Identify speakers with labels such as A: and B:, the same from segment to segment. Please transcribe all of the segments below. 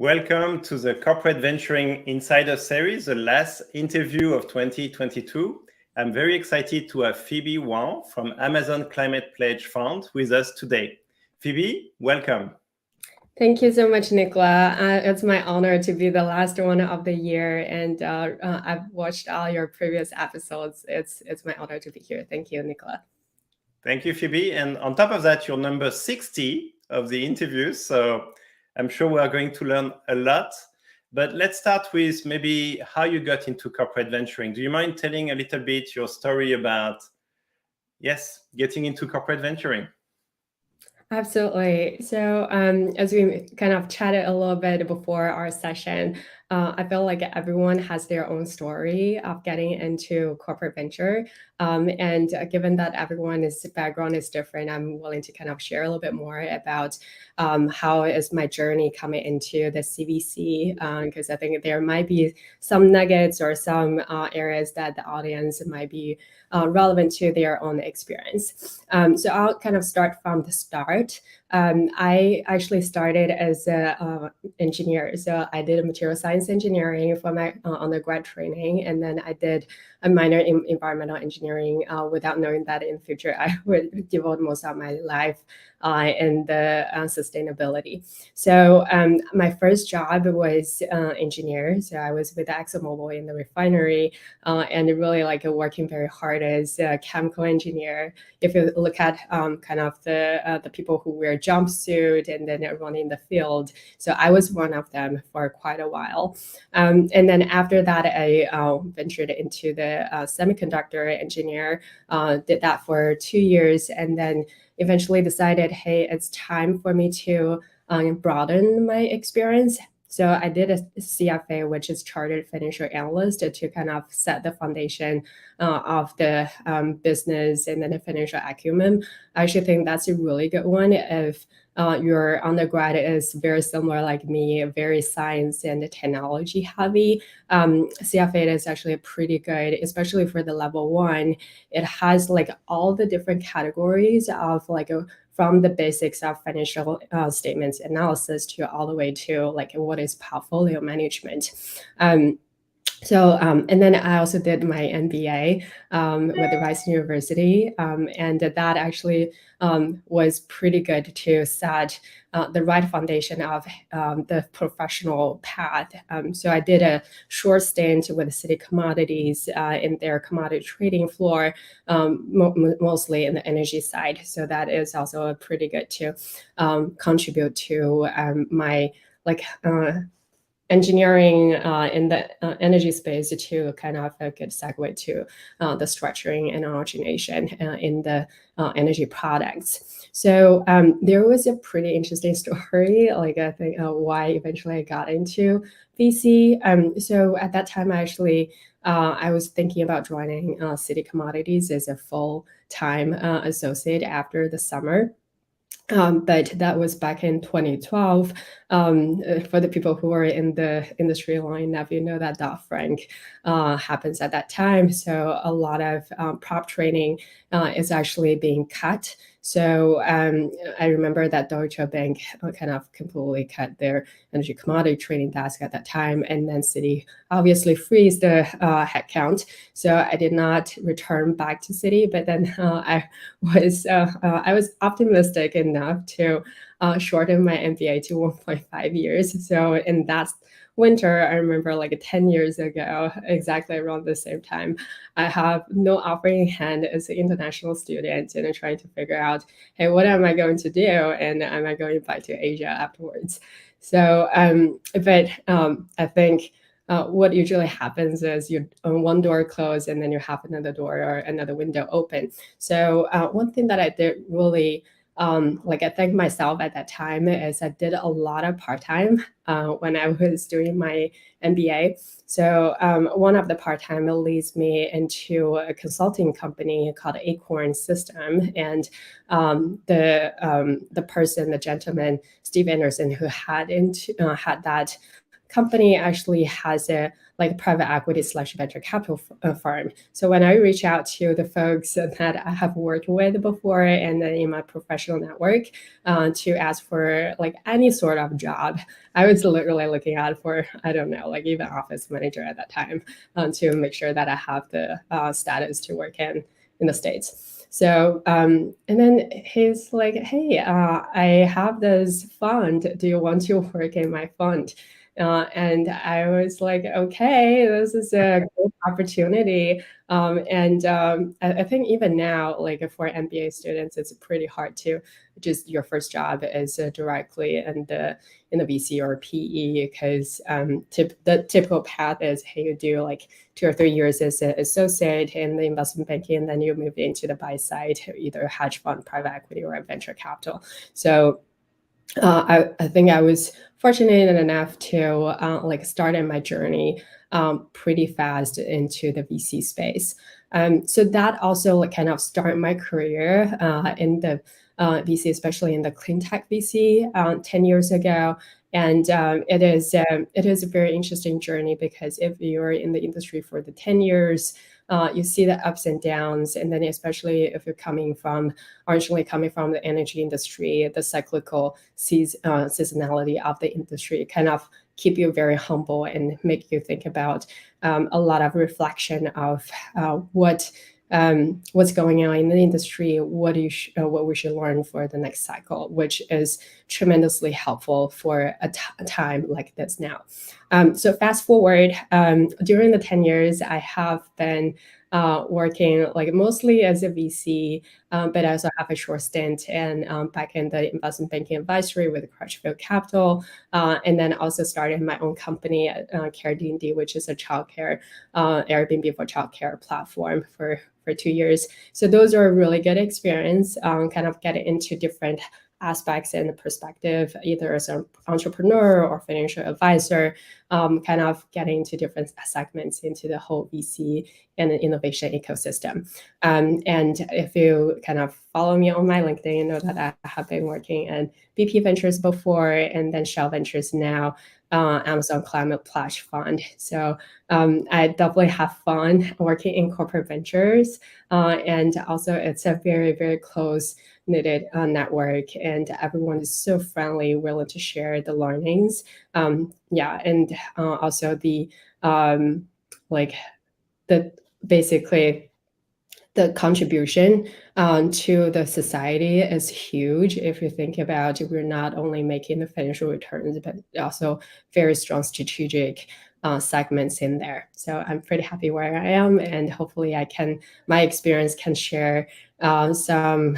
A: Welcome to the Corporate Venturing Insider Series, the last interview of 2022. I'm very excited to have Phoebe Wang from Amazon Climate Pledge Fund with us today. Phoebe, welcome.
B: Thank you so much, Nicolas. It's my honor to be the last one of the year, and I've watched all your previous episodes. It's my honor to be here. Thank you, Nicolas.
A: Thank you, Phoebe. And on top of that, you're number 60 of the interviews, so I'm sure we are going to learn a lot. But let's start with maybe how you got into corporate venturing. Do you mind telling a little bit your story about, getting into corporate venturing?
B: Absolutely. So as we kind of chatted a little bit before our session, I feel like everyone has their own story of getting into corporate venture. And given that everyone's background is different, I'm willing to kind of share a little bit more about how is my journey coming into the CVC, because I think there might be some nuggets or some areas that the audience might be relevant to their own experience. So I'll kind of start from the start. I actually started as an engineer. So I did material science engineering for my undergrad training, and then I did a minor in environmental engineering without knowing that in future I would devote most of my life in the sustainability. So my first job was engineer. So I was with ExxonMobil in the refinery and really like working very hard as a chemical engineer. If you look at kind of the people who wear jumpsuit and then run in the field. So I was one of them for quite a while. And then after that, I ventured into the semiconductor engineer, did that for 2 years, and then eventually decided, hey, it's time for me to broaden my experience. So I did a CFA, which is Chartered Financial Analyst, to kind of set the foundation of the business and then the financial acumen. I actually think that's a really good one if your undergrad is very similar like me, very science and technology heavy. CFA is actually pretty good, especially for the level 1. It has like all the different categories of like from the basics of financial statements analysis to all the way to like what is portfolio management. And then I also did my MBA with the Rice University, and that actually was pretty good to set the right foundation of the professional path. So I did a short stint with City Commodities in their commodity trading floor, mostly in the energy side. So that is also a pretty good to contribute to my engineering in the energy space to kind of a good segue to the structuring and origination in the energy products. So there was a pretty interesting story, like I think why eventually I got into VC. So at that time, I was thinking about joining City Commodities as a full-time associate after the summer. But that was back in 2012. For the people who are in the industry long enough, you know that Dodd-Frank happens at that time. So a lot of prop trading is actually being cut. So I remember that Deutsche Bank kind of completely cut their energy commodity trading desk at that time. And then Citi obviously freeze the headcount. So I did not return back to Citi, but then I was optimistic enough to shorten my MBA to 1.5 years. So in that winter, I remember like 10 years ago, exactly around the same time, I have no offer in hand as an international student and I'm trying to figure out, hey, what am I going to do? And am I going back to Asia afterwards? So, I think what usually happens is you one door closed and then you have another door or another window open. So one thing that I did really I thank myself at that time is I did a lot of part-time when I was doing my MBA. So one of the part-time leads me into a consulting company called Acorn System. And the gentleman, Steve Anderson, who had that company actually has a like private equity / venture capital firm. So when I reach out to the folks that I have worked with before and then in my professional network to ask for like any sort of job, I was literally looking out for, I don't know, like even office manager at that time to make sure that I have the status to work in the States. So, and then he's like, hey, I have this fund. Do you want to work in my fund? And I was like, okay, this is a great opportunity. I think even now, like for MBA students, it's pretty hard to just your first job is directly in the VC or PE because the typical path is, hey, you do like 2 or 3 years as an associate in the investment banking, and then you move into the buy side, either hedge fund, private equity, or venture capital. So I think I was fortunate enough to like start in my journey pretty fast into the VC space. So that also like kind of started my career in the VC, especially in the clean tech VC 10 years ago. And it is a very interesting journey because if you're in the industry for the 10 years, you see the ups and downs, and then especially if you're originally coming from the energy industry, the cyclical seasonality of the industry kind of keep you very humble and make you think about a lot of reflection of what's going on in the industry, what we should learn for the next cycle, which is tremendously helpful for a time like this now. So fast forward, during the 10 years, I have been working like mostly as a VC, but I also have a short stint back in the investment banking advisory with Crutchfield Capital, and then also started my own company at Care D&D, which is a childcare Airbnb for childcare platform for 2 years. So those are a really good experience, kind of getting into different aspects and perspective, either as an entrepreneur or financial advisor, kind of getting into different segments into the whole VC and innovation ecosystem. And if you kind of follow me on my LinkedIn, you know that I have been working in BP Ventures before, and then Shell Ventures now, Amazon Climate Pledge Fund. So I definitely have fun working in corporate ventures. And also it's a very, very close knitted network, and everyone is so friendly, willing to share the learnings. And also the basically the contribution to the society is huge. If you think about it, we're not only making the financial returns, but also very strong strategic segments in there. So I'm pretty happy where I am, and hopefully my experience can share some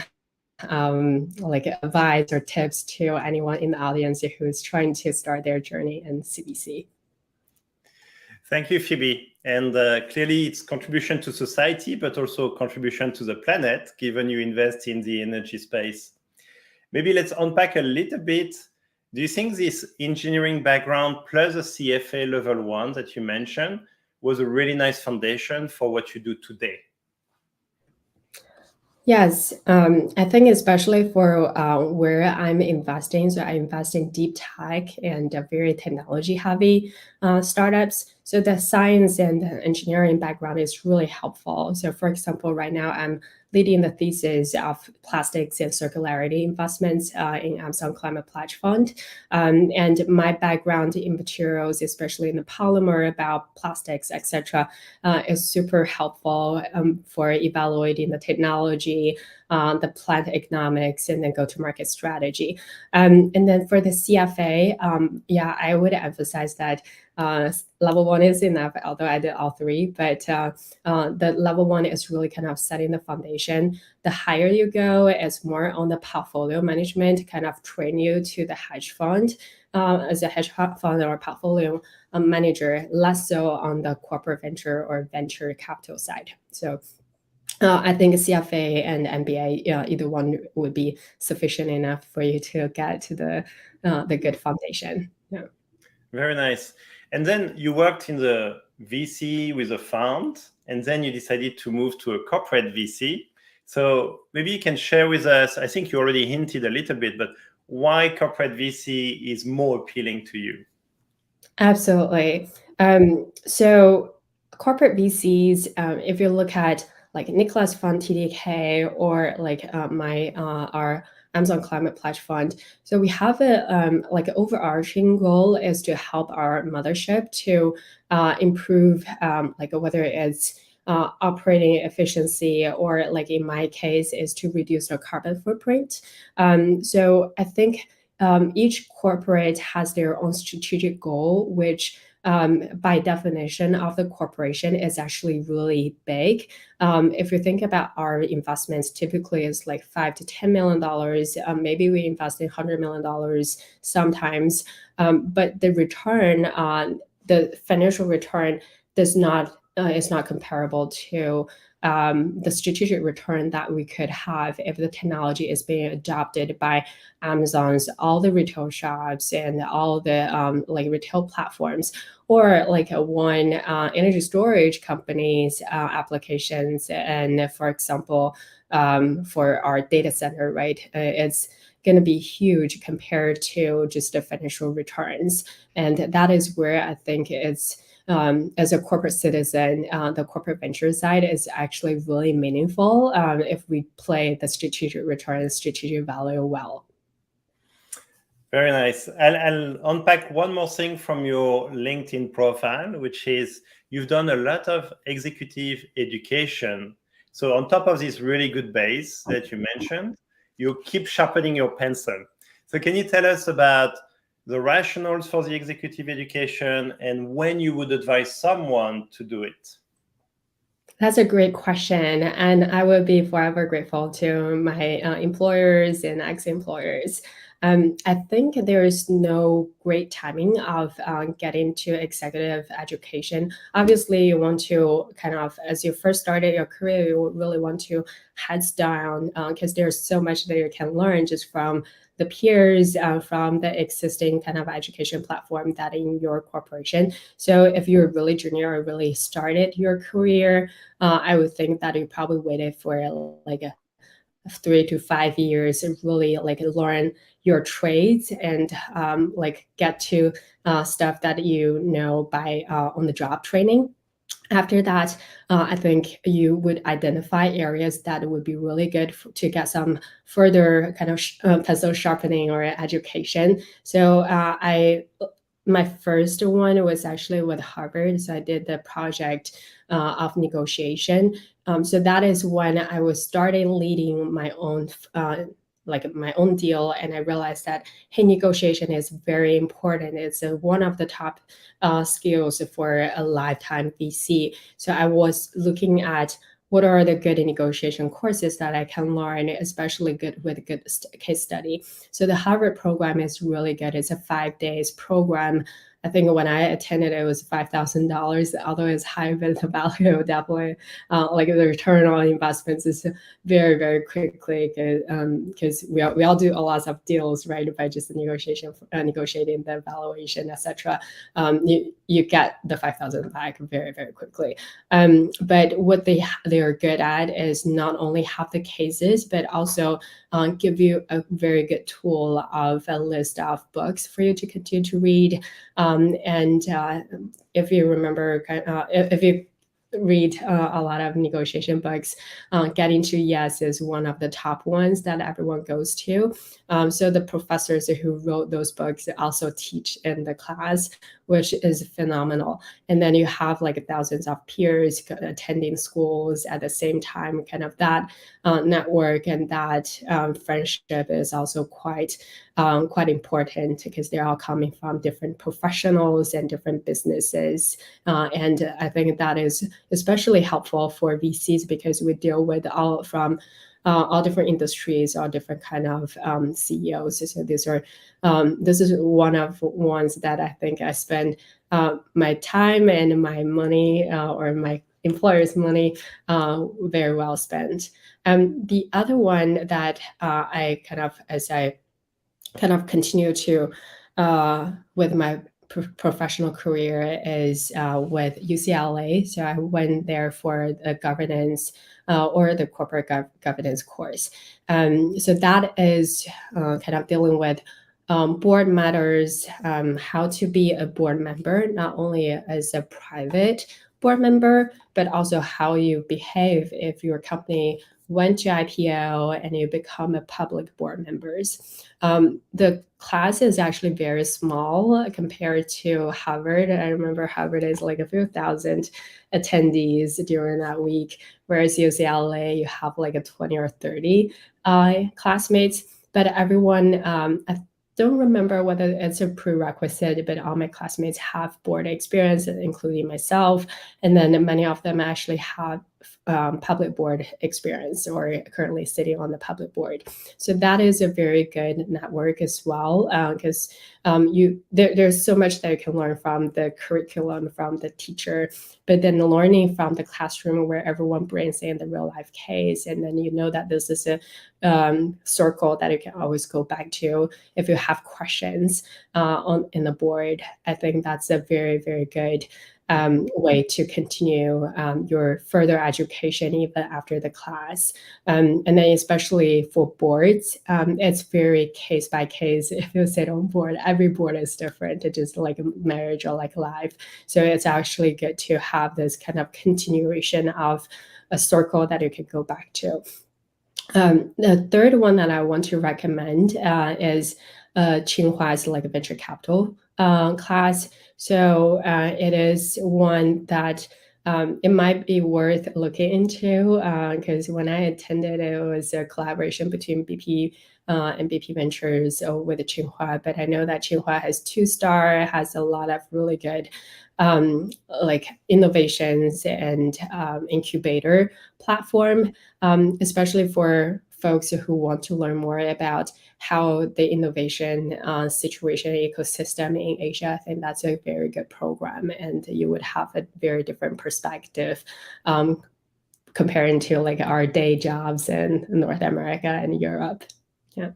B: like advice or tips to anyone in the audience who's trying to start their journey in CVC.
A: Thank you, Phoebe. And clearly it's contribution to society, but also contribution to the planet, given you invest in the energy space. Maybe let's unpack a little bit. Do you think this engineering background plus a CFA level 1 that you mentioned was a really nice foundation for what you do today?
B: Yes, I think especially for where I'm investing, so I invest in deep tech and very technology heavy startups. So the science and the engineering background is really helpful. So for example, right now I'm leading the thesis of plastics and circularity investments in Amazon Climate Pledge Fund. And my background in materials, especially in the polymer about plastics, etc., is super helpful for evaluating the technology, the plant economics, and then go-to-market strategy. And then for the CFA, I would emphasize that level 1 is enough, although I did all 3, but the level 1 is really kind of setting the foundation. The higher you go, it's more on the portfolio management, kind of train you to the hedge fund as a hedge fund or portfolio manager, less so on the corporate venture or venture capital side. So I think CFA and MBA, either one would be sufficient enough for you to get to the good foundation. Yeah.
A: Very nice. And then you worked in the VC with a fund, and then you decided to move to a corporate VC. So maybe you can share with us, I think you already hinted a little bit, but why corporate VC is more appealing to you?
B: Absolutely. So corporate VCs, if you look at like Nicolas Fund TDK or like my our Amazon Climate Pledge Fund, so we have a like an overarching goal is to help our mothership to improve like whether it's operating efficiency or like in my case is to reduce the carbon footprint. So I think each corporate has their own strategic goal, which by definition of the corporation is actually really big. If you think about our investments, typically it's like $5 to $10 million. Maybe we invest in $100 million sometimes, but the return on the financial return does not is not comparable to the strategic return that we could have if the technology is being adopted by Amazon's all the retail shops and all the like retail platforms, or like one energy storage company's applications. And for example, for our data center, right, it's going to be huge compared to just the financial returns. And that is where I think it's as a corporate citizen, the corporate venture side is actually really meaningful if we play the strategic return, strategic value well.
A: Very nice. I'll unpack one more thing from your LinkedIn profile, which is you've done a lot of executive education. So on top of this really good base that you mentioned, you keep sharpening your pencil. So can you tell us about the rationales for the executive education and when you would advise someone to do it?
B: That's a great question. And I would be forever grateful to my employers and ex-employers. I think there is no great timing of getting to executive education. Obviously, you want to kind of, as you first started your career, you really want to heads down because there's so much that you can learn just from the peers, from the existing kind of education platform that in your corporation. So if you're really junior or really started your career, I would think that you probably waited for like 3 to 5 years and really like learn your trades and like get to stuff that you know by on the job training. After that, I think you would identify areas that would be really good to get some further kind of pencil sharpening or education. So my first one was actually with Harvard. So I did the project of negotiation. So that is when I was starting leading my own like my own deal, and I realized that hey, negotiation is very important. It's one of the top skills for a lifetime VC. So I was looking at what are the good negotiation courses that I can learn, especially good with good case study. So the Harvard program is really good. It's a 5 days program. I think when I attended, it was $5,000. Although it's high, but the value definitely, like the return on investments is very, very quickly because we all do a lot of deals, right? By just negotiating the valuation, etc. You get the 5,000 back very, very quickly. But what they are good at is not only have the cases, but also give you a very good tool of a list of books for you to continue to read. And if you remember, if you read a lot of negotiation books, Getting to Yes is one of the top ones that everyone goes to. So the professors who wrote those books also teach in the class, which is phenomenal. And then you have like thousands of peers attending schools at the same time, kind of that network and that friendship is also quite important because they're all coming from different professionals and different businesses. And I think that is especially helpful for VCs because we deal with all from all different industries, all different kind of CEOs. So this is one of ones that I think I spend my time and my money or my employer's money very well spent. The other one that I kind of, as I kind of continue to with my professional career is with UCLA. So I went there for the governance or the corporate governance course. So that is kind of dealing with board matters, how to be a board member, not only as a private board member, but also how you behave if your company went to IPO and you become a public board members. The class is actually very small compared to Harvard. I remember Harvard is like a few thousand attendees during that week, whereas UCLA, you have like a 20 or 30 classmates. But everyone, I don't remember whether it's a prerequisite, but all my classmates have board experience, including myself. And then many of them actually have public board experience or currently sitting on the public board. So that is a very good network as well, because there's so much that you can learn from the curriculum, from the teacher, but then learning from the classroom where everyone brings in the real life case, and then you know that this is a circle that you can always go back to if you have questions in the board. I think that's a very, very good way to continue your further education even after the class. And then especially for boards, it's very case by case. If you sit on board, every board is different. It's just like a marriage or like life. So it's actually good to have this kind of continuation of a circle that you can go back to. The third one that I want to recommend is Tsinghua like a venture capital class. So it is one that it might be worth looking into, because when I attended, it was a collaboration between BP and BP Ventures with Tsinghua. But I know that Tsinghua has 2-star, has a lot of really good like innovations and incubator platform, especially for folks who want to learn more about how the innovation situation ecosystem in Asia. I think that's a very good program, and you would have a very different perspective comparing to like our day jobs in North America and Europe. Yeah.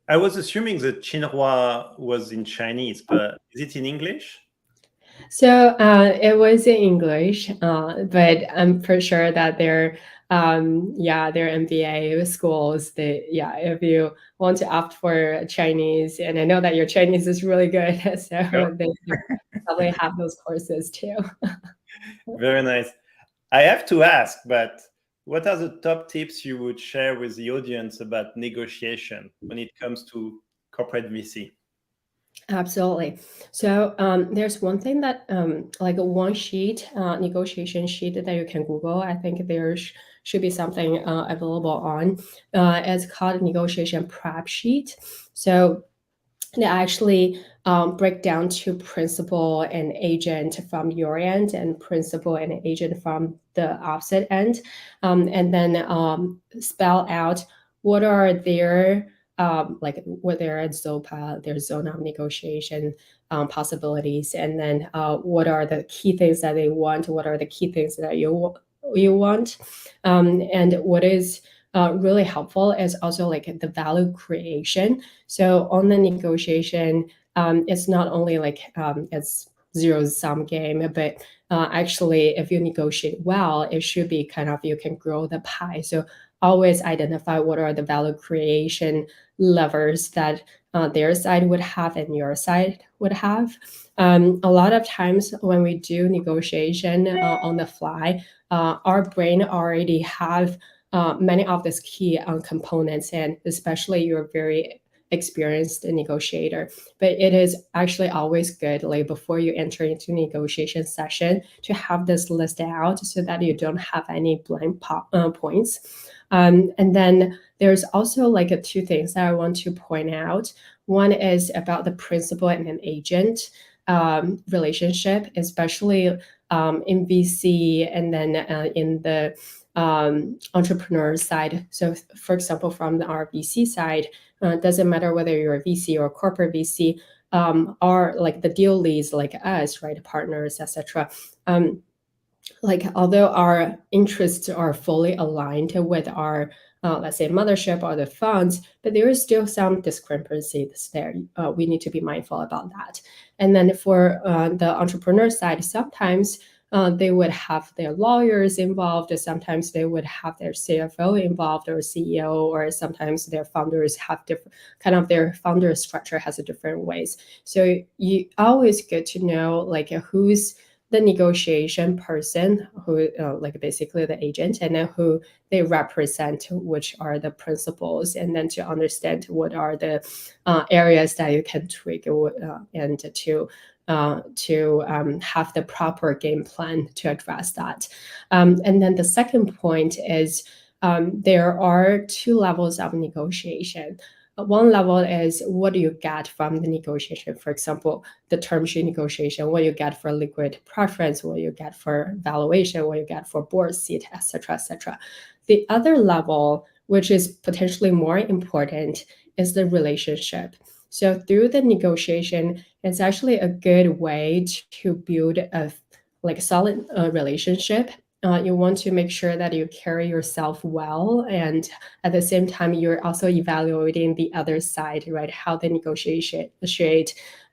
A: I was assuming that Tsinghua was in Chinese, but is it in English?
B: So it was in English, but I'm pretty sure that their MBA schools, if you want to opt for Chinese, and I know that your Chinese is really good, so
A: Yep.
B: they probably have those courses too.
A: Very nice. I have to ask, but what are the top tips you would share with the audience about negotiation when it comes to corporate VC?
B: Absolutely. So there's one thing that like one sheet, negotiation sheet that you can Google. I think there should be something available on. It's called negotiation prep sheet. So they actually break down to principal and agent from your end and principal and agent from the opposite end, and then spell out what are their like what their ZOPA, their zone of negotiation possibilities, and then what are the key things that they want, what are the key things that you want, and what is really helpful is also like the value creation. So on the negotiation, it's not only like it's zero-sum game, but actually if you negotiate well, it should be kind of, you can grow the pie. So always identify what are the value creation levers that their side would have and your side would have. A lot of times when we do negotiation on the fly, our brain already have many of these key components, and especially you're very experienced negotiator. But it is actually always good, like before you enter into negotiation session, to have this listed out so that you don't have any blank points. And then there's also like two things that I want to point out. One is about the principal and an agent relationship, especially in VC and then in the entrepreneur side. So for example, from our VC side, doesn't matter whether you're a VC or a corporate VC, are like the deal leads like us, right, partners, etc. Like although our interests are fully aligned with our let's say mothership or the funds, but there is still some discrepancies there. We need to be mindful about that. And then for the entrepreneur side, sometimes they would have their lawyers involved. Sometimes they would have their CFO involved or CEO, or sometimes their founders have different kind of their founder structure has a different ways. So you always get to know like who's the negotiation person, who like basically the agent, and then who they represent, which are the principals, and then to understand what are the areas that you can tweak and to have the proper game plan to address that. And then the second point is there are two levels of negotiation. One level is what do you get from the negotiation? For example, the term sheet negotiation, what you get for liquid preference, what you get for valuation, what you get for board seat, etc., etc. The other level, which is potentially more important, is the relationship. So through the negotiation, it's actually a good way to build a like solid relationship. You want to make sure that you carry yourself well, and at the same time, you're also evaluating the other side, right? How they negotiate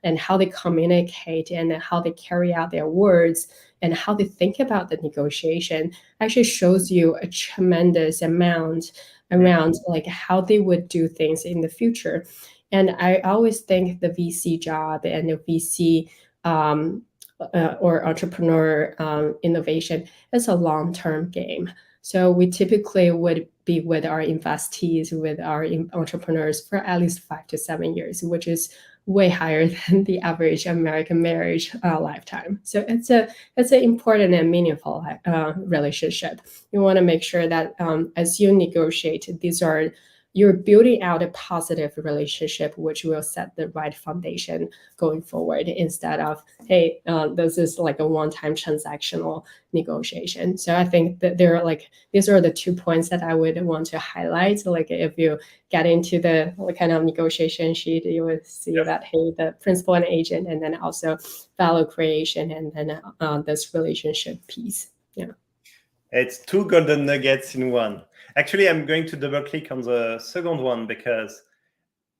B: and how they communicate and how they carry out their words and how they think about the negotiation actually shows you a tremendous amount around like how they would do things in the future. And I always think the VC job and the VC or entrepreneur innovation is a long-term game. So we typically would be with our investees, with our entrepreneurs for at least 5 to 7 years, which is way higher than the average American marriage lifetime. So it's an important and meaningful relationship. You want to make sure that as you negotiate, you're building out a positive relationship, which will set the right foundation going forward instead of, hey, this is like a one-time transactional negotiation. So I think that these are the 2 points that I would want to highlight. Like if you get into the kind of negotiation sheet, you would see that, hey, the principal and agent, and then also value creation, and then this relationship piece. Yeah.
A: It's 2 golden nuggets in one. Actually, I'm going to double click on the second one because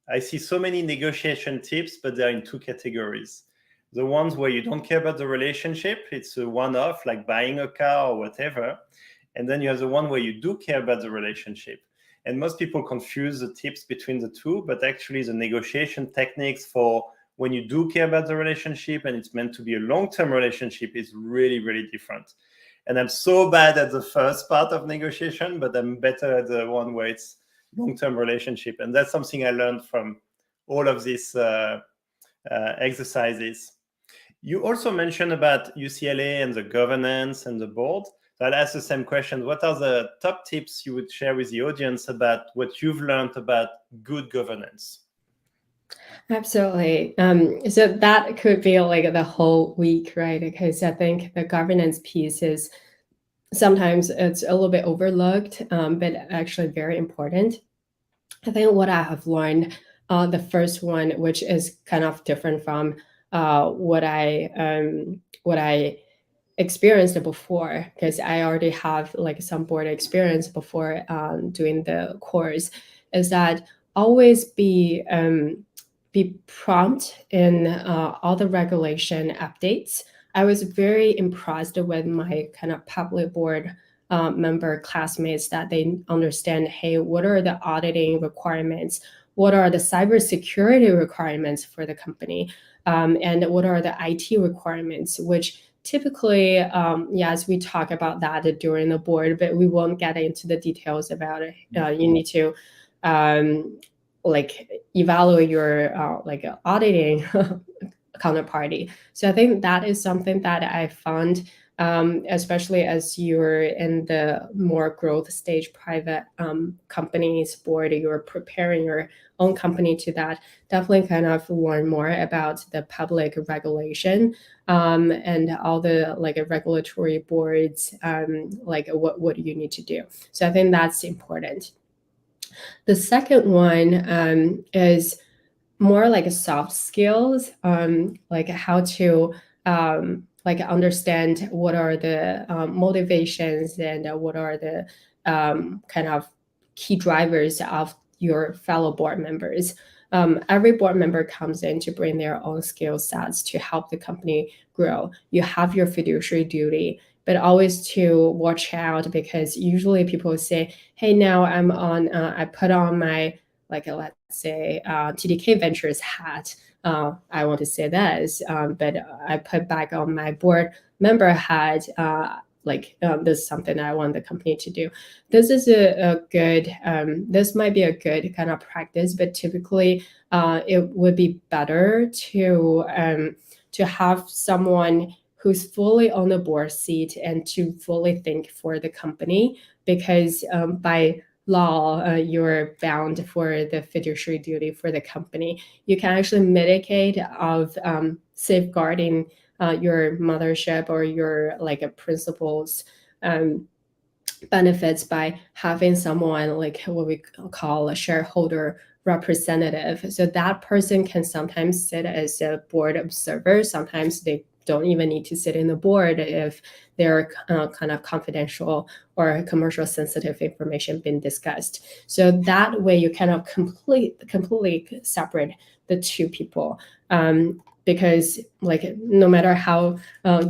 A: I see so many negotiation tips, but they're in 2 categories. The ones where you don't care about the relationship, it's a one-off, like buying a car or whatever. And then you have the one where you do care about the relationship. And most people confuse the tips between the two, but actually the negotiation techniques for when you do care about the relationship and it's meant to be a long-term relationship is really, really different. And I'm so bad at the first part of negotiation, but I'm better at the one where it's long-term relationship. And that's something I learned from all of these exercises. You also mentioned about UCLA and the governance and the board. So I'll ask the same question. What are the top tips you would share with the audience about what you've learned about good governance?
B: Absolutely. So that could be like the whole week, right? Because I think the governance piece is sometimes it's a little bit overlooked, but actually very important. I think what I have learned, the first one, which is kind of different from what I experienced before, because I already have like some board experience before doing the course, is that always be prompt in all the regulation updates. I was very impressed with my kind of public board member classmates that they understand, hey, what are the auditing requirements? What are the cybersecurity requirements for the company? And what are the IT requirements, which typically, yes, we talk about that during the board, but we won't get into the details about it. You need to like evaluate your like auditing counterparty. So I think that is something that I found, especially as you're in the more growth stage private companies board, you're preparing your own company to that, definitely kind of learn more about the public regulation and all the like regulatory boards, like what do you need to do. So I think that's important. The second one is more like soft skills, like how to like understand what are the motivations and what are the kind of key drivers of your fellow board members. every board member comes in to bring their own skill sets to help the company grow. You have your fiduciary duty, but always to watch out, because usually people say, hey, now I put on my, like, let's say TDK Ventures hat. I want to say this, but I put back on my board member hat. This is something I want the company to do. This is a good, this might be a good kind of practice, but typically it would be better to have someone who's fully on the board seat and to fully think for the company, because by law, you're bound for the fiduciary duty for the company. You can actually mitigate of safeguarding your mothership or your principal's benefits by having someone like what we call a shareholder representative. So that person can sometimes sit as a board observer. Sometimes they don't even need to sit in the board if they're kind of confidential or commercial sensitive information being discussed. So that way you kind of completely separate the two people. Because no matter how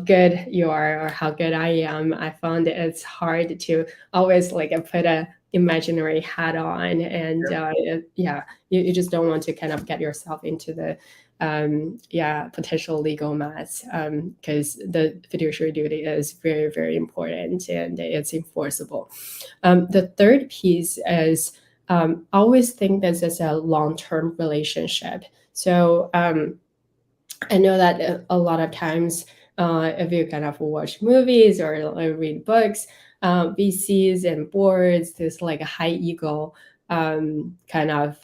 B: good you are or how good I am, I found it's hard to always put a imaginary hat on, and you just don't want to kind of get yourself into the potential legal mess, because the fiduciary duty is very, very important and it's enforceable. The third piece is always think this is a long-term relationship. So I know that a lot of times, if you kind of watch movies or read books, VCs and boards, there's like a high ego kind of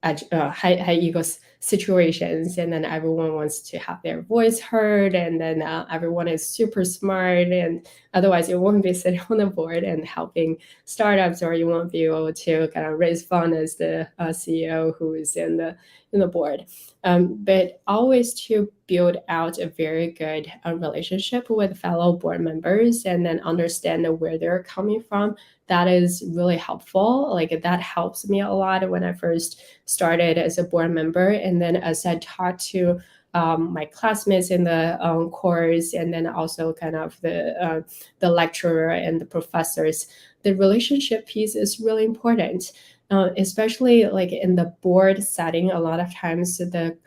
B: high ego situations, and then everyone wants to have their voice heard, and then everyone is super smart, and otherwise you won't be sitting on the board and helping startups, or you won't be able to kind of raise funds as the CEO who is in the board. But always to build out a very good relationship with fellow board members, and then understand where they're coming from. That is really helpful. That helps me a lot when I first started as a board member. And then as I talked to my classmates in the course, and then also kind of the lecturer and the professors, the relationship piece is really important. Especially in the board setting, a lot of times the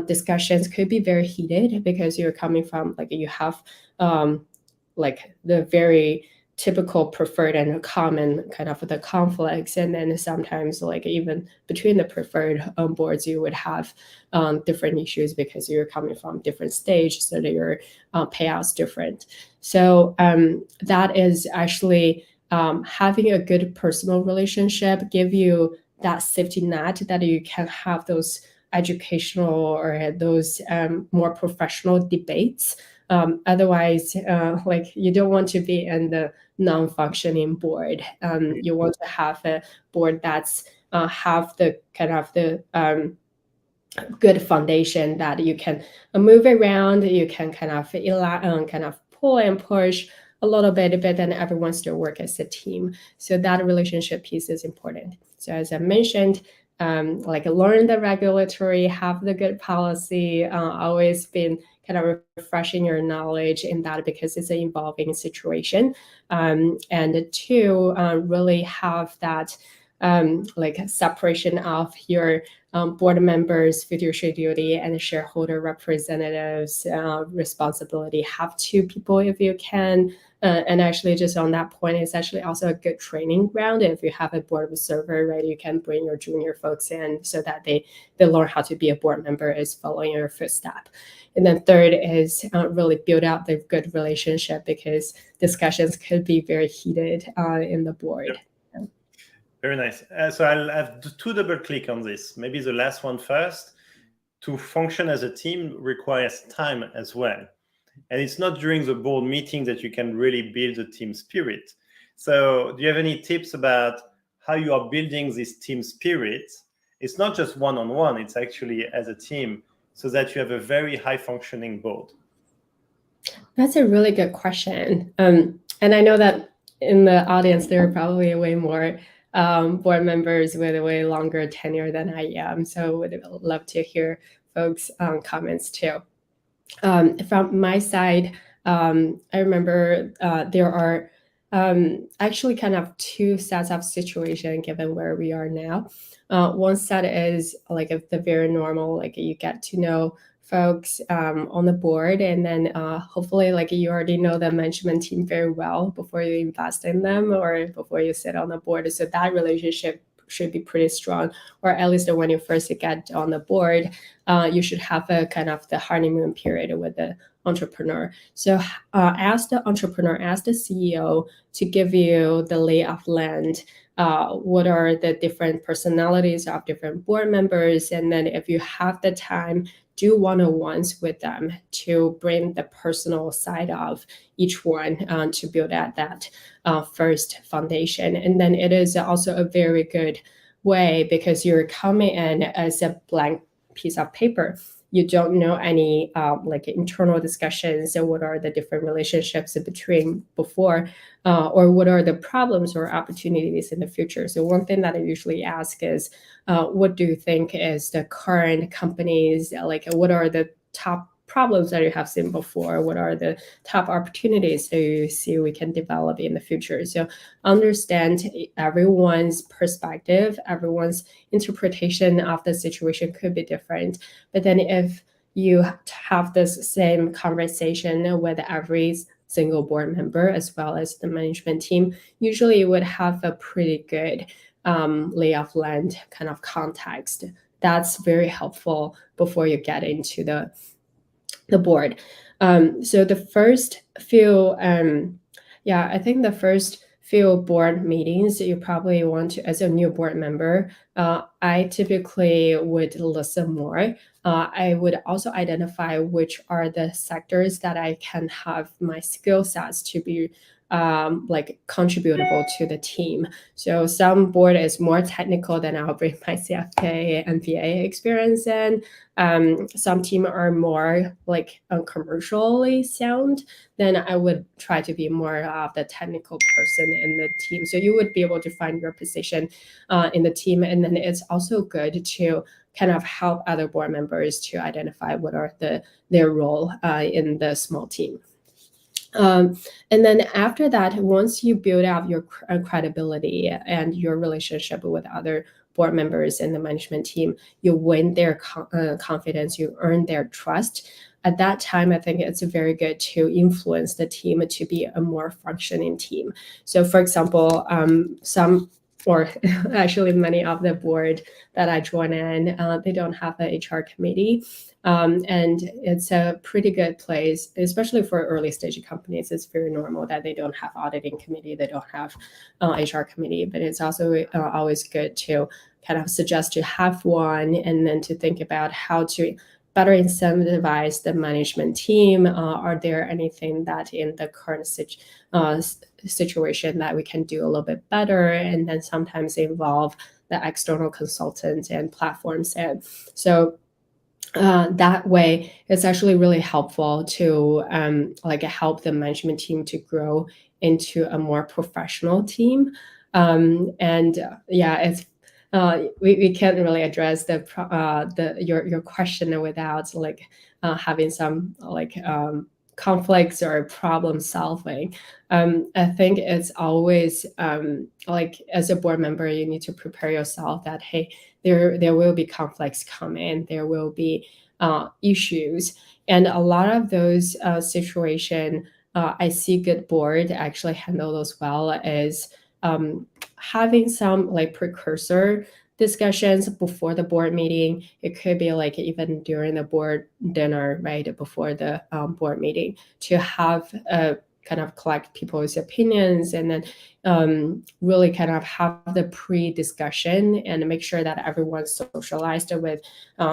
B: discussions could be very heated because you're coming from you have the very typical preferred and common kind of the conflicts, and then sometimes even between the preferred boards you would have different issues because you're coming from different stage, so that your payouts different. So that is actually having a good personal relationship give you that safety net that you can have those educational or those more professional debates. Otherwise, you don't want to be in the non-functioning board. You want to have a board that's have the kind of the good foundation that you can move around. You can kind of pull and push a little bit, but then everyone still work as a team. So that relationship piece is important. So as I mentioned, learn the regulatory, have the good policy, always been kind of refreshing your knowledge in that because it's an evolving situation. And two, really have that separation of your board members' fiduciary duty and shareholder representatives' responsibility. Have two people if you can. And actually, just on that point, it's actually also a good training ground. If you have a board observer, right, you can bring your junior folks in so that they learn how to be a board member is following your footstep. And then third is really build out the good relationship, because discussions could be very heated in the board.
A: Yep. Very nice. So I'll have two double click on this. Maybe the last one first. To function as a team requires time as well. And it's not during the board meeting that you can really build the team spirit. So do you have any tips about how you are building this team spirit? It's not just one-on-one, it's actually as a team, so that you have a very high functioning board.
B: That's a really good question. And I know that in the audience, there are probably way more board members with a way longer tenure than I am. So would love to hear folks' comments too. From my side, I remember there are actually kind of two sets of situation given where we are now. One set is like the very normal, like you get to know folks on the board, and then hopefully like you already know the management team very well before you invest in them or before you sit on the board. So that relationship should be pretty strong, or at least when you first get on the board, you should have a kind of the honeymoon period with the entrepreneur. So ask the entrepreneur, ask the CEO to give you the lay of land. What are the different personalities of different board members? And then if you have the time, do one-on-ones with them to bring the personal side of each one to build out that first foundation. And then it is also a very good way because you're coming in as a blank piece of paper. You don't know any like internal discussions and what are the different relationships between before or what are the problems or opportunities in the future. So one thing that I usually ask is, what do you think is the current companies, like what are the top problems that you have seen before? What are the top opportunities that you see we can develop in the future? So understand everyone's perspective, everyone's interpretation of the situation could be different. But then if you have this same conversation with every single board member as well as the management team, usually you would have a pretty good lay of land kind of context. That's very helpful before you get into the board. So the first few, I think the first few board meetings you probably want to, as a new board member, I typically would listen more. I would also identify which are the sectors that I can have my skill sets to be like contributable to the team. So some board is more technical than I'll bring my CFA and MBA experience in. Some team are more like commercially sound, then I would try to be more of the technical person in the team. So you would be able to find your position in the team. And then it's also good to kind of help other board members to identify what are their role in the small team. And then after that, once you build out your credibility and your relationship with other board members and the management team, you win their confidence, you earn their trust. At that time, I think it's very good to influence the team to be a more functioning team. So for example, some or actually many of the board that I join in, they don't have an HR committee. And it's a pretty good place, especially for early stage companies. It's very normal that they don't have auditing committee, they don't have HR committee, but it's also always good to kind of suggest to have one and then to think about how to better incentivize the management team. Are there anything that in the current situation that we can do a little bit better? And then sometimes involve the external consultants and platforms. And so that way, it's actually really helpful to like help the management team to grow into a more professional team. It's we can't really address your question without like having some like conflicts or problem solving. I think it's always like as a board member, you need to prepare yourself that hey, there will be conflicts coming, there will be issues, and a lot of those situations I see good board actually handle those well is having some like precursor discussions before the board meeting. It could be like even during the board dinner, right before the board meeting, to have a kind of collect people's opinions and then really kind of have the pre-discussion and make sure that everyone's socialized with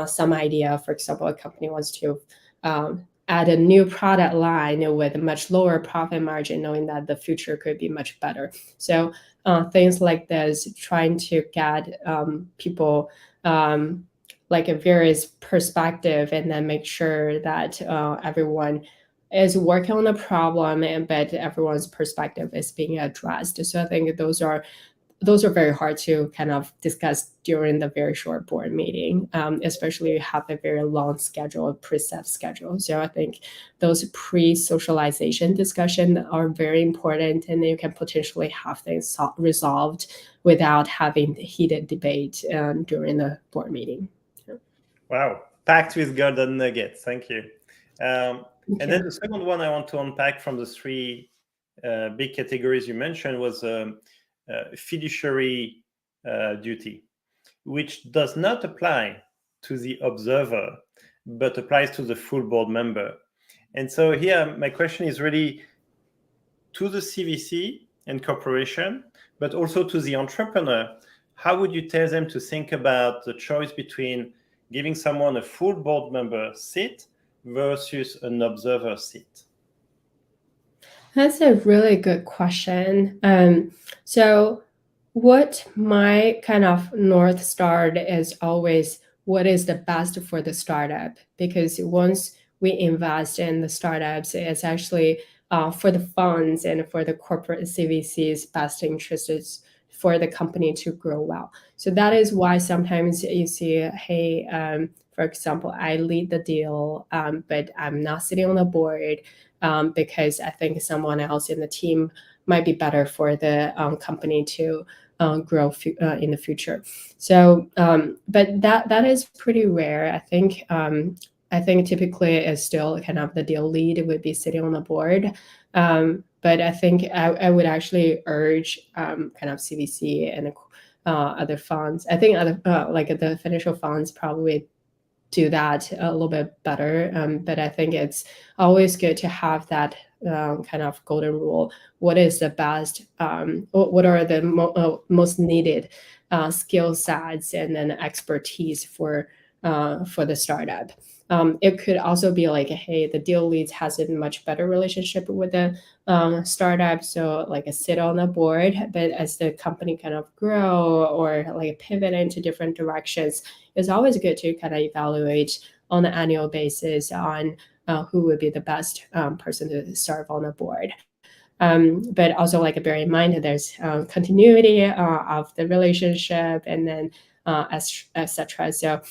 B: some idea. For example, a company wants to add a new product line with a much lower profit margin, knowing that the future could be much better. So things like this, trying to get people like a various perspective and then make sure that everyone is working on a problem, but everyone's perspective is being addressed. So I think those are those are very hard to kind of discuss during the very short board meeting, especially if you have a very long schedule, preset schedule. So I think those pre-socialization discussion are very important, and you can potentially have things resolved without having heated debate during the board meeting.
A: Wow, packed with golden nuggets. Thank you. And then the second one I want to unpack from the three big categories you mentioned was fiduciary duty, which does not apply to the observer, but applies to the full board member. And so here, my question is really to the CVC and corporation, but also to the entrepreneur. How would you tell them to think about the choice between giving someone a full board member seat versus an observer seat?
B: That's a really good question. So what my kind of North Star is always what is the best for the startup? Because once we invest in the startups, it's actually for the funds and for the corporate CVC's best interest is for the company to grow well. So that is why sometimes you see, hey, for example, I lead the deal, but I'm not sitting on the board because I think someone else in the team might be better for the company to grow in the future. So, but that is pretty rare. I think typically it's still kind of the deal lead would be sitting on the board. But I think I would actually urge kind of CVC and other funds. I think other like the financial funds probably do that a little bit better. But I think it's always good to have that kind of golden rule. What is the best? What are the most needed skill sets and then expertise for the startup? It could also be like, hey, the deal leads has a much better relationship with the startup, so like a sit on the board. But as the company kind of grow or like pivot into different directions, it's always good to kind of evaluate on an annual basis on who would be the best person to serve on the board. But also like bear in mind that there's continuity of the relationship and then etc. So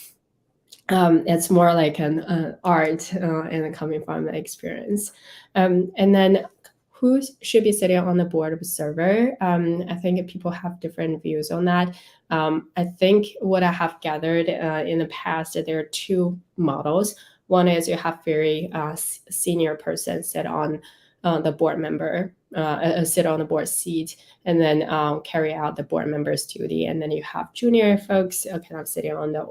B: it's more like an art and coming from the experience. And then who should be sitting on the board observer? I think people have different views on that. I think what I have gathered in the past, there are two models. One is you have very senior person sit on the board member, sit on the board seat, and then carry out the board member's duty. And then you have junior folks kind of sitting on the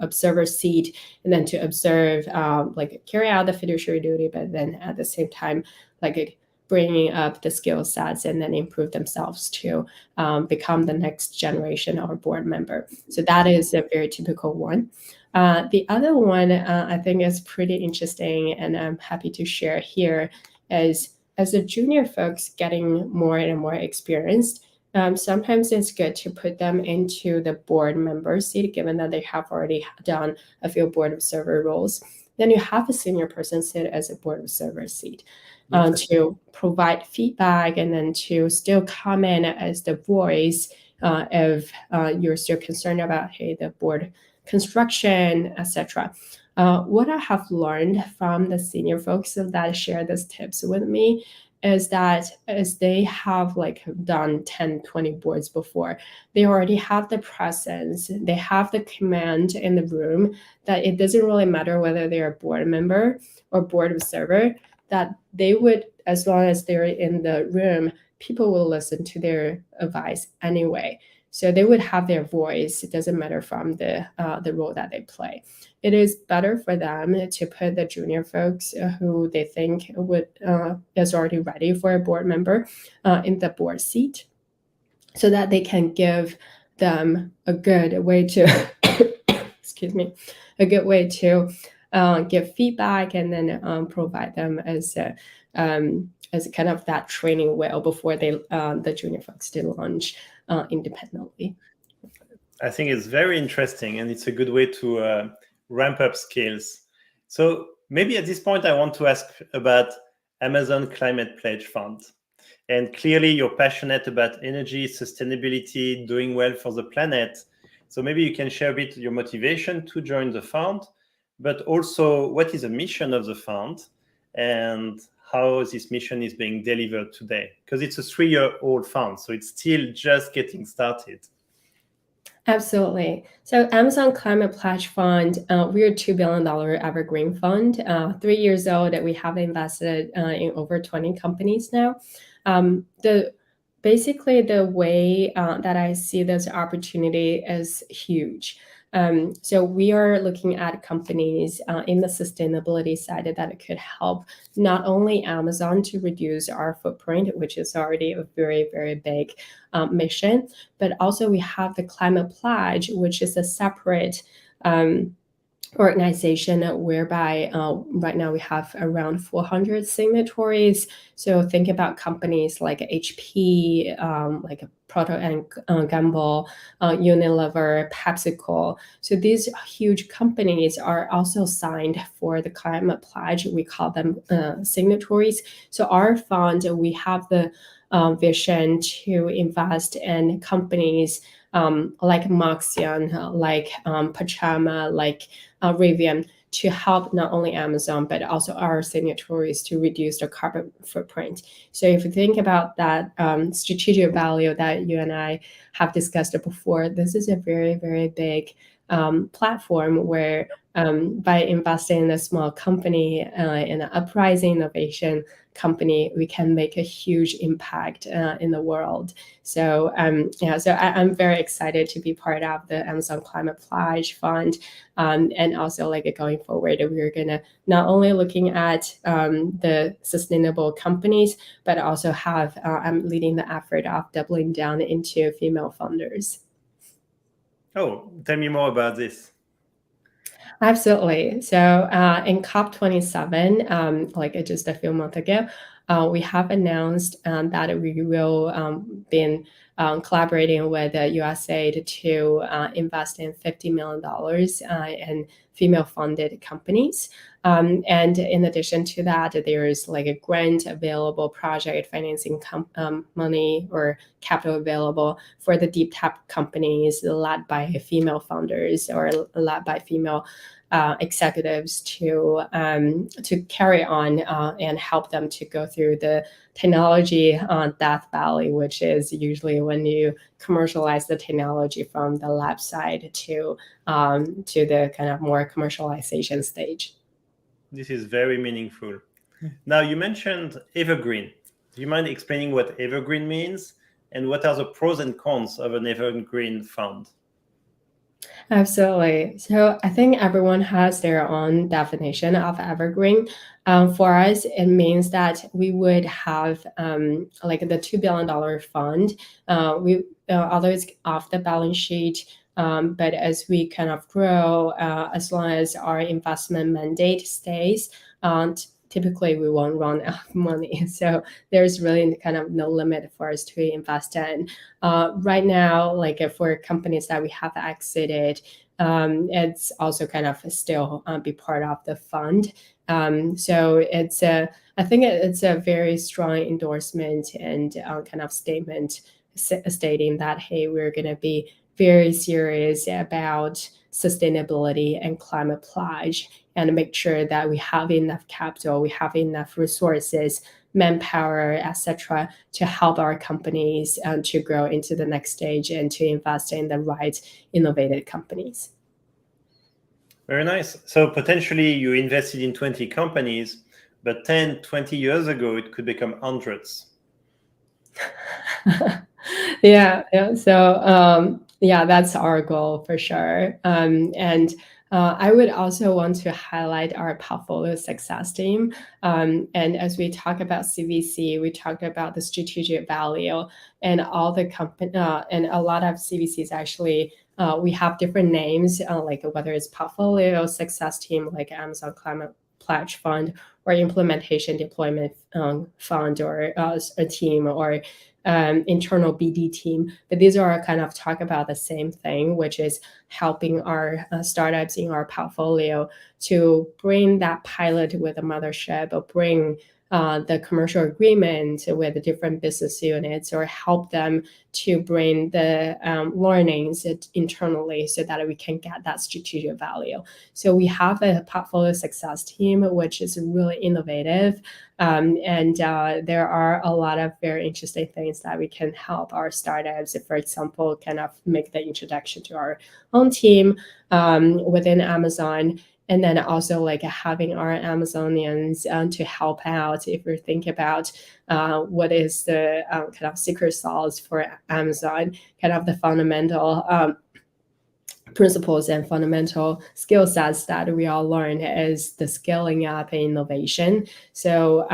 B: observer seat, and then to observe, like carry out the fiduciary duty, but then at the same time, like bringing up the skill sets and then improve themselves to become the next generation of a board member. So that is a very typical one. The other one I think is pretty interesting, and I'm happy to share here, is as the junior folks getting more and more experienced, sometimes it's good to put them into the board member seat, given that they have already done a few board observer roles. Then you have a senior person sit as a board observer seat to provide feedback and then to still come in as the voice if you're still concerned about, hey, the board construction, etc. What I have learned from the senior folks that share these tips with me is that as they have like done 10, 20 boards before, they already have the presence, they have the command in the room, that it doesn't really matter whether they're a board member or board observer, that they would, as long as they're in the room, people will listen to their advice anyway. So they would have their voice. It doesn't matter from the role that they play. It is better for them to put the junior folks who they think is already ready for a board member in the board seat, so that they can give them a good way to excuse me, a good way to give feedback and then provide them as kind of that training wheel before they the junior folks to launch independently.
A: I think it's very interesting, and it's a good way to ramp up skills. So maybe at this point, I want to ask about Amazon Climate Pledge Fund. And clearly, you're passionate about energy, sustainability, doing well for the planet. So maybe you can share a bit your motivation to join the fund, but also what is the mission of the fund and how this mission is being delivered today. Because it's a 3-year-old fund, so it's still just getting started.
B: Absolutely. So Amazon Climate Pledge Fund, we're a $2 billion evergreen fund. 3 years old, we have invested in over 20 companies now. Basically, the way that I see this opportunity is huge. So we are looking at companies in the sustainability side that could help not only Amazon to reduce our footprint, which is already a very, very big mission, but also we have the Climate Pledge, which is a separate organization whereby right now we have around 400 signatories. So think about companies like HP, like Procter and Gamble, Unilever, PepsiCo. So these huge companies are also signed for the Climate Pledge. We call them signatories. So our fund, we have the vision to invest in companies like Maxion, like Pachama, like Rivian, to help not only Amazon, but also our signatories to reduce their carbon footprint. So if you think about that strategic value that you and I have discussed before, this is a very, very big platform where by investing in a small company, in an uprising innovation company, we can make a huge impact in the world. So I'm very excited to be part of the Amazon Climate Pledge Fund, and also like going forward, we're gonna not only looking at the sustainable companies, but also have I'm leading the effort of doubling down into female founders.
A: Oh, tell me more about this.
B: Absolutely. So in COP27, like just a few months ago, we have announced that we will be collaborating with USAID to invest in $50 million in female-funded companies. And in addition to that, there is like a grant available, project financing money or capital available for the deep tech companies led by female founders or led by female executives to carry on and help them to go through the technology death valley, which is usually when you commercialize the technology from the lab side to the kind of more commercialization stage.
A: This is very meaningful. Now, you mentioned evergreen. Do you mind explaining what evergreen means and what are the pros and cons of an evergreen fund?
B: Absolutely. So I think everyone has their own definition of evergreen. For us, it means that we would have like the $2 billion fund. Although it's off the balance sheet, but as we kind of grow, as long as our investment mandate stays, typically we won't run out of money. So there's really kind of no limit for us to invest in. Right now, like for companies that we have exited, it's also kind of still be part of the fund. So I think it's a very strong endorsement and kind of statement stating that, hey, we're going to be very serious about sustainability and climate pledge, and make sure that we have enough capital, we have enough resources, manpower, etc., to help our companies to grow into the next stage and to invest in the right innovative companies.
A: Very nice. So potentially you invested in 20 companies, but 10, 20 years ago, it could become hundreds.
B: Yeah. So that's our goal for sure. And I would also want to highlight our portfolio success team. And as we talk about CVC, we talk about the strategic value, and all the company and a lot of CVCs actually. We have different names, like whether it's portfolio success team, like Amazon Climate Pledge Fund, or implementation deployment fund, or a team, or internal BD team. But these are kind of talk about the same thing, which is helping our startups in our portfolio to bring that pilot with a mothership, or bring the commercial agreement with the different business units, or help them to bring the learnings internally so that we can get that strategic value. So we have a portfolio success team, which is really innovative. And there are a lot of very interesting things that we can help our startups, for example, kind of make the introduction to our own team within Amazon. And then also like having our Amazonians to help out if we think about what is the kind of secret sauce for Amazon, kind of the fundamental principles and fundamental skill sets that we all learn is the scaling up and innovation. So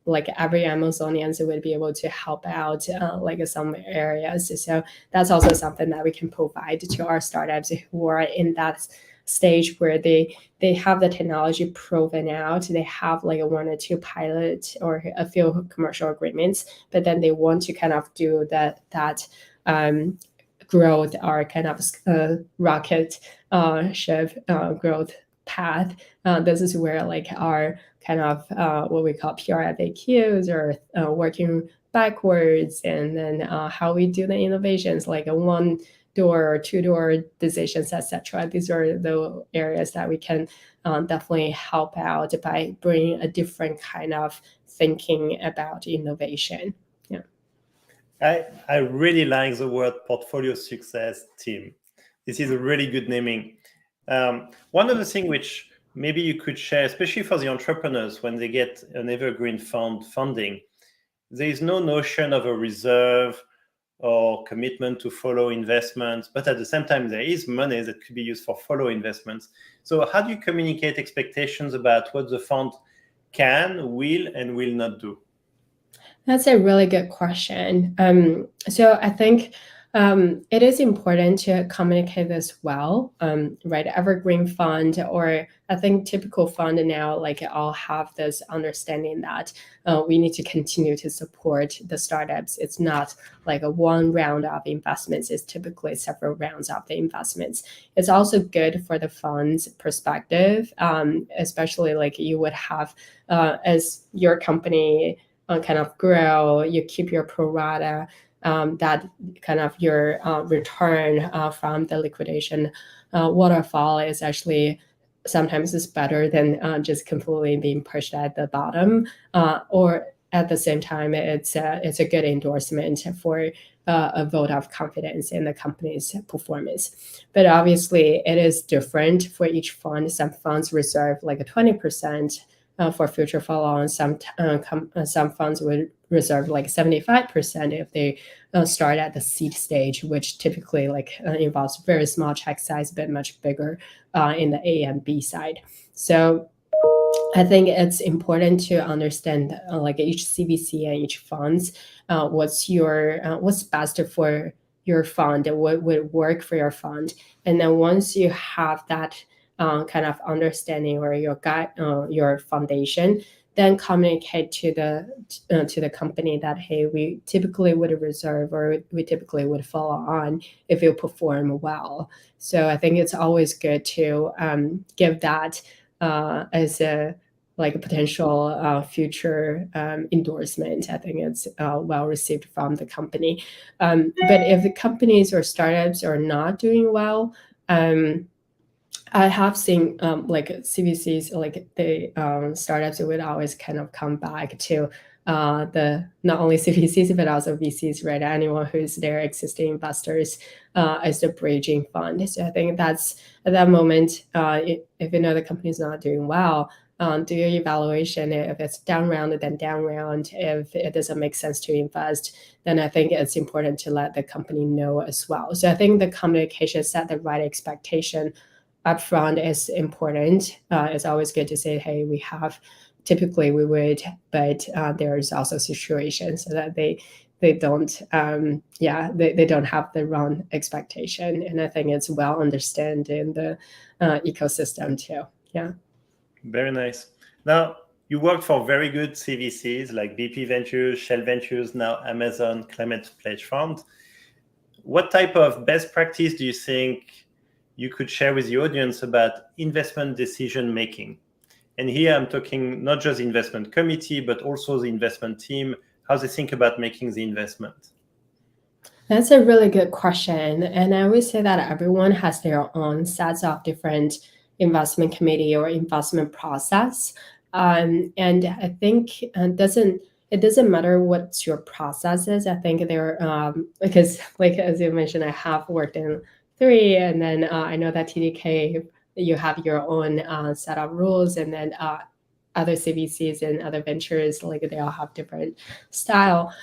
B: like every Amazonian would be able to help out like some areas. So that's also something that we can provide to our startups who are in that stage where they have the technology proven out, they have like a 1 or 2 pilot or a few commercial agreements, but then they want to kind of do that growth or kind of rocket ship growth path. This is where like our kind of what we call pure FAQs, or working backwards, and then how we do the innovations, like a 1 door or 2 door decisions, etc. These are the areas that we can definitely help out by bringing a different kind of thinking about innovation. Yeah.
A: I really like the word portfolio success team. This is a really good naming. One of the things which maybe you could share, especially for the entrepreneurs when they get an evergreen fund funding, there is no notion of a reserve or commitment to follow investments, but at the same time, there is money that could be used for follow investments. So how do you communicate expectations about what the fund can, will, and will not do?
B: That's a really good question. So I think it is important to communicate this well, right? Evergreen fund, or I think typical fund now, like all have this understanding that we need to continue to support the startups. It's not like a 1 round of investments. It's typically several rounds of the investments. It's also good for the fund's perspective, especially like you would have as your company kind of grow, you keep your pro rata, that kind of your return from the liquidation waterfall is actually sometimes is better than just completely being pushed at the bottom. Or at the same time, it's a good endorsement for a vote of confidence in the company's performance. But obviously, it is different for each fund. Some funds reserve like a 20% for future follow-on. Some funds would reserve like 75% if they start at the seed stage, which typically like involves very small check size, but much bigger in the A and B side. So I think it's important to understand like each CVC and each funds, what's best for your fund and what would work for your fund. And then once you have that kind of understanding or your foundation, then communicate to the company that, hey, we typically would reserve, or we typically would follow on if you perform well. So I think it's always good to give that as a like a potential future endorsement. I think it's well received from the company. But if the companies or startups are not doing well, I have seen like CVCs, like the startups would always kind of come back to the not only CVCs but also VCs, right? Anyone who's their existing investors as the bridging fund. So I think that's at that moment, if you know the company's not doing well, do your evaluation. If it's down round, then down round. If it doesn't make sense to invest, then I think it's important to let the company know as well. So I think the communication, set the right expectation upfront is important. It's always good to say, hey, we have, typically we would, but there's also situations so that they don't they don't have the wrong expectation. And I think it's well understood in the ecosystem too. Yeah.
A: Very nice. Now, you work for very good CVCs like BP Ventures, Shell Ventures, now Amazon Climate Pledge Fund. What type of best practice do you think you could share with the audience about investment decision making? And here I'm talking not just the investment committee, but also the investment team, how they think about making the investment.
B: That's a really good question. And I would say that everyone has their own sets of different investment committee or investment process. And I think it doesn't matter what your process is. I think there because like as you mentioned, I have worked in three, and then I know that TDK you have your own set of rules, and then other CVCs and other ventures, like they all have different style.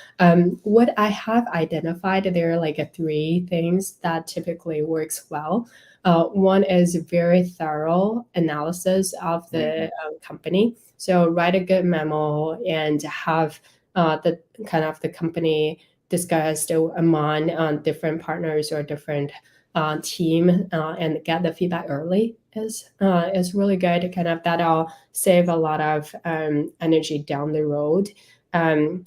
B: What I have identified, there are like three things that typically works well. One is very thorough analysis of the company. So write a good memo and have the kind of the company discussed among different partners or different team and get the feedback early is really good. Kind of that'll save a lot of energy down the road.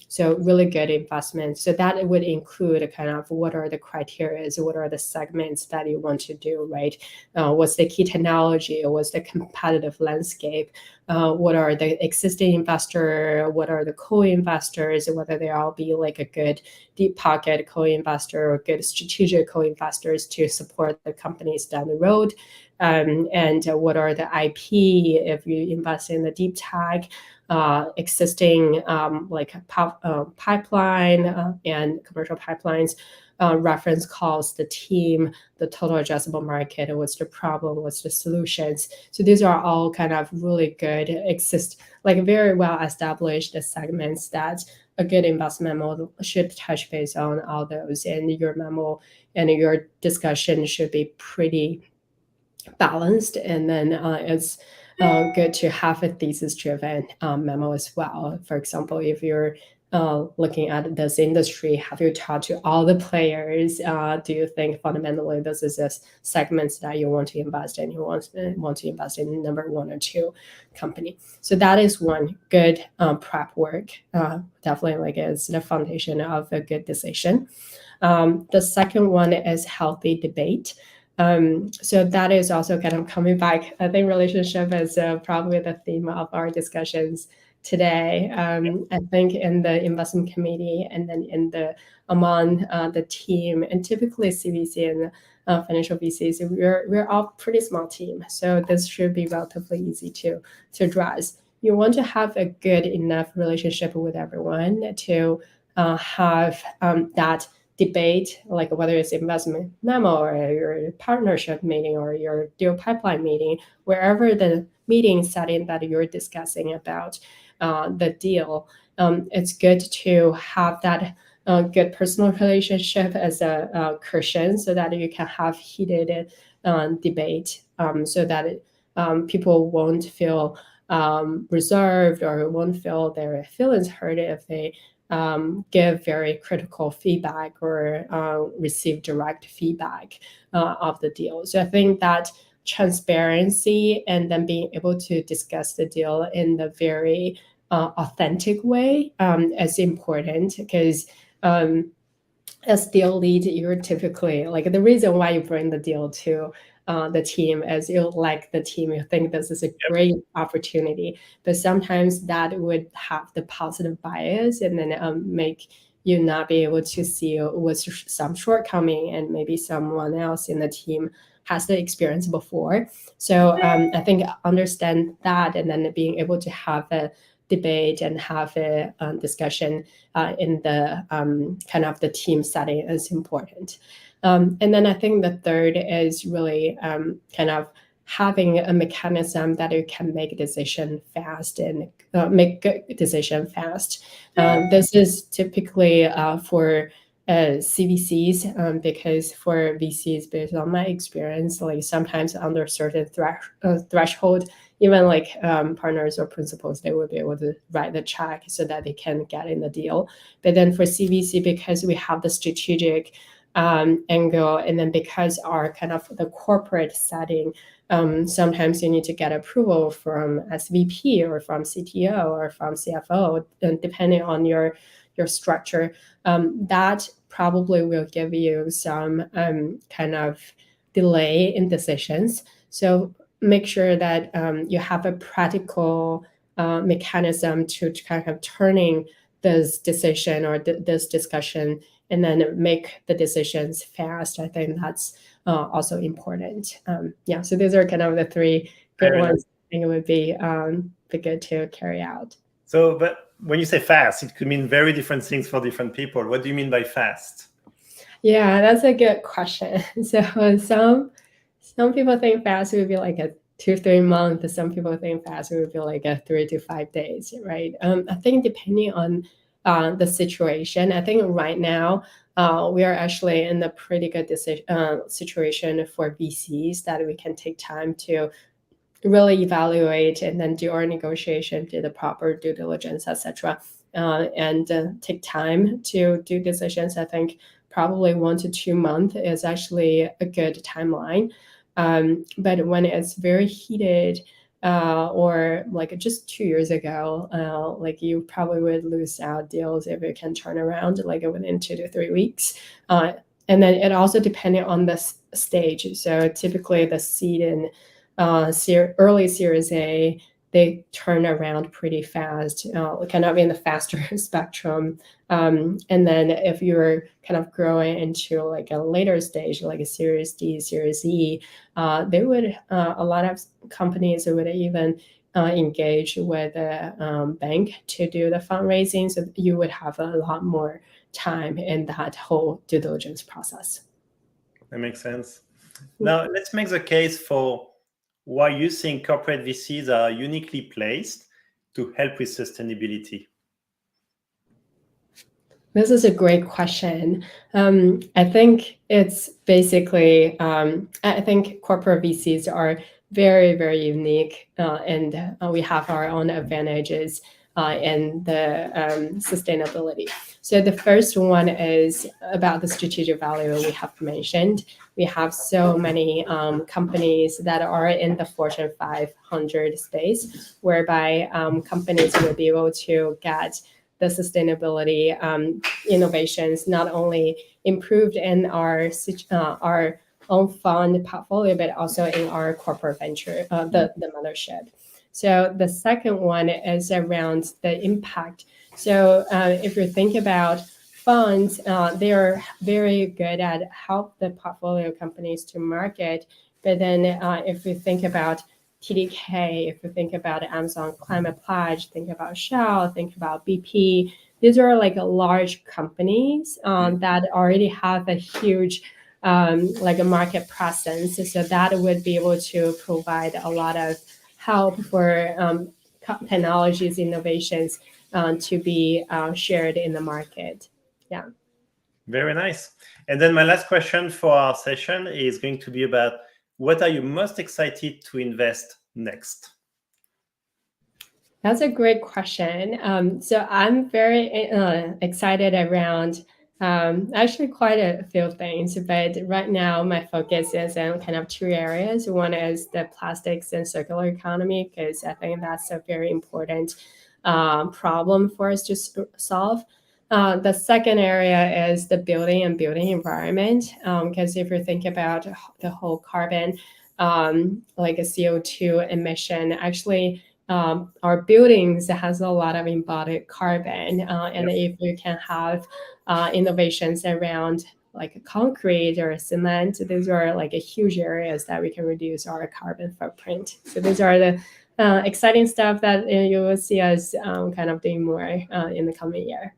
B: So really good investment. So that would include a kind of what are the criteria, what are the segments that you want to do, right? What's the key technology? What's the competitive landscape? What are the existing investor? What are the co-investors? Whether they all be like a good deep pocket co-investor or good strategic co-investors to support the companies down the road. And what are the IP if you invest in the deep tech, existing like pipeline and commercial pipelines, reference calls, the team, the total addressable market, what's the problem, what's the solutions. So these are all kind of really good, like very well established segments that a good investment memo should touch base on all those. And your memo and your discussion should be pretty balanced. And then it's good to have a thesis-driven memo as well. For example, if you're looking at this industry, have you talked to all the players? Do you think fundamentally this is a segment that you want to invest in? You want to invest in number one or two company. So that is one good prep work. Definitely like is the foundation of a good decision. The second one is healthy debate. So that is also kind of coming back. I think relationship is probably the theme of our discussions today. I think in the investment committee and then among the team, and typically CVC and financial VCs, we're all pretty small team. So this should be relatively easy to address. You want to have a good enough relationship with everyone to have that debate, like whether it's investment memo or your partnership meeting or your deal pipeline meeting, wherever the meeting setting that you're discussing about the deal, it's good to have that good personal relationship as a cushion so that you can have heated debate so that people won't feel reserved or won't feel their feelings hurt if they give very critical feedback or receive direct feedback of the deal. So I think that transparency and then being able to discuss the deal in the very authentic way is important because as deal lead, you're typically like the reason why you bring the deal to the team as you like the team, you think this is a great opportunity, but sometimes that would have the positive bias and then make you not be able to see what's some shortcoming and maybe someone else in the team has the experience before. So I think understand that and then being able to have a debate and have a discussion in the kind of the team setting is important. And then I think the third is really kind of having a mechanism that you can make a decision fast and make good decision fast. This is typically for CVCs because for VCs, based on my experience, like sometimes under certain threshold, even like partners or principals, they will be able to write the check so that they can get in the deal. But then for CVC, because we have the strategic angle, and then because our kind of the corporate setting, sometimes you need to get approval from SVP or from CTO or from CFO, and depending on your structure, that probably will give you some kind of delay in decisions. So make sure that you have a practical mechanism to kind of turning this decision or this discussion and then make the decisions fast. I think that's also important. Yeah, so these are kind of the three good
A: Very
B: ones.
A: nice.
B: I think it would be good to carry out.
A: So, but when you say fast, it could mean very different things for different people. What do you mean by fast?
B: Yeah, that's a good question. So some people think fast would be like a 2-3 months. Some people think fast would be like a 3 to 5 days, right? I think depending on the situation. I think right now we are actually in a pretty good situation for VCs that we can take time to really evaluate and then do our negotiation, do the proper due diligence, etc., and take time to do decisions. I think probably 1 to 2 months is actually a good timeline. But when it's very heated, or like just 2 years ago, like you probably would lose out deals if it can turn around like within 2 to 3 weeks. And then it also depending on the stage. So typically the seed and early Series A, they turn around pretty fast, kind of in the faster spectrum. And then if you're kind of growing into like a later stage, like a Series D, Series E, they would a lot of companies would even engage with a bank to do the fundraising. So you would have a lot more time in that whole due diligence process.
A: That makes sense. Now, let's make the case for why you think corporate VCs are uniquely placed to help with sustainability.
B: This is a great question. I think it's basically, I think corporate VCs are very, very unique, and we have our own advantages in the sustainability. So the first one is about the strategic value we have mentioned. We have so many companies that are in the Fortune 500 space, whereby companies will be able to get the sustainability innovations not only improved in our own fund portfolio, but also in our corporate venture, the mothership. So the second one is around the impact. So if you think about funds, they are very good at help the portfolio companies to market. But then if you think about TDK, if you think about Amazon Climate Pledge, think about Shell, think about BP, these are like large companies that already have a huge like a market presence. So that would be able to provide a lot of help for technologies, innovations to be shared in the market. Yeah.
A: Very nice. And then my last question for our session is going to be about what are you most excited to invest next?
B: That's a great question. So I'm very excited around actually quite a few things, but right now my focus is in kind of 2 areas. One is the plastics and circular economy, because I think that's a very important problem for us to solve. The second area is the building and building environment, because if you think about the whole carbon, like a CO2 emission, actually our buildings has a lot of embodied carbon, and if you can have innovations around like concrete or cement, these are like a huge areas that we can reduce our carbon footprint. So these are the exciting stuff that you will see us kind of doing more in the coming year.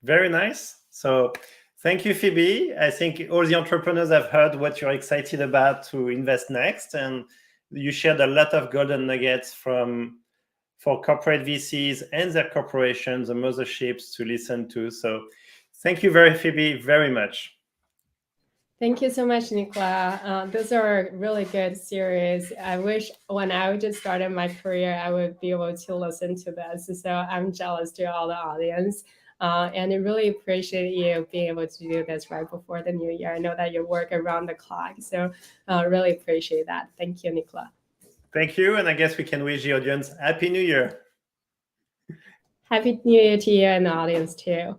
A: Very nice. So thank you, Phoebe. I think all the entrepreneurs have heard what you're excited about to invest next, and you shared a lot of golden nuggets for corporate VCs and their corporations, the motherships to listen to. So thank you Phoebe, very much.
B: Thank you so much, Nicolas. Those are really good series. I wish when I just started my career, I would be able to listen to this. So I'm jealous to all the audience. And I really appreciate you being able to do this right before the new year. I know that you work around the clock, so really appreciate that. Thank you, Nicolas.
A: Thank you, and I guess we can wish the audience Happy New Year.
B: Happy New Year to you and the audience too.